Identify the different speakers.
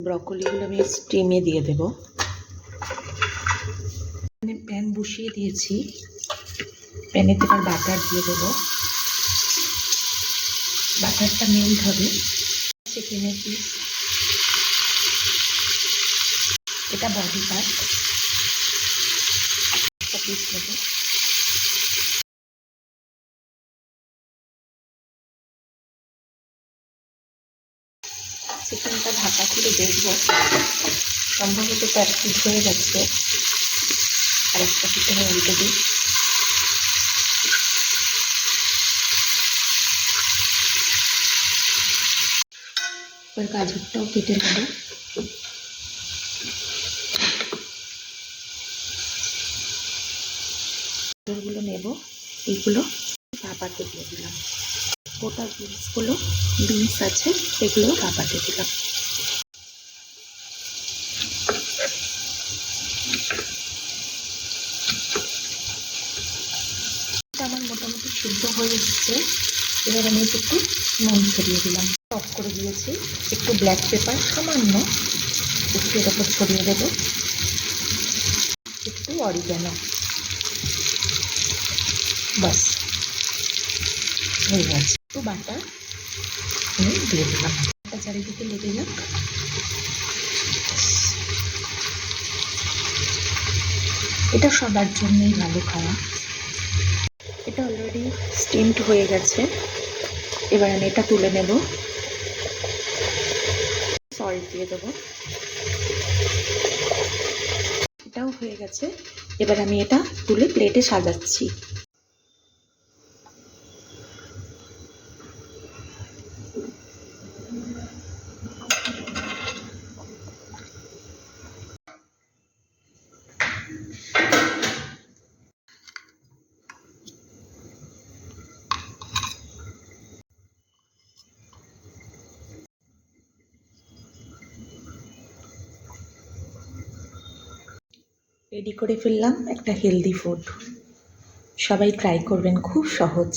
Speaker 1: ব্রকলিগুলো আমি স্টিমে দিয়ে দেব। প্যান বসিয়ে দিয়েছি, প্যানেতে এবার বাটার দিয়ে দেবো। বাটারটা মেল্ট হবে। চিকেনের পিস, এটা বডি পার্ট, একটা পিস নেব। চিকেনটা ঢাকা খুলে দেখবো, সম্ভবত তো এক পিস হয়ে গেছে। আর একটা চিকেনে উল্টে দিই। এবার গাজরটাও কেটে নেব। গাজরগুলো নেব, এইগুলো ভাপাতে দিয়ে দিলাম। গোটা বিনস আছে, এগুলো ভাপাতে দিলাম। আমার মোটামুটি সিদ্ধ হয়ে এসছে। এবার আমি একটু নুন ছড়িয়ে দিলাম। অফ করে দিয়েছি। একটু ব্ল্যাক পেপার সামান্য একটু এর ওপর ছড়িয়ে দেবো। একটু অরিগ্যানো, বাস হয়ে গেছে। একটু বাটার আমি দিয়ে দিলাম, বাটা চারিদিকে লেগে যাক। এটা সবার জন্যই ভালো খাওয়া। এটা অলরেডি স্টিমড হয়ে গেছে। এবার আমি এটা তুলে নেব। সল্ট দিয়ে দেবো। এটাও হয়ে গেছে। এবার আমি এটা তুলে প্লেটে সাজাচ্ছি। রেডি করে ফেললাম একটা হেলদি ফুড। সবাই ট্রাই করবেন, খুব সহজ।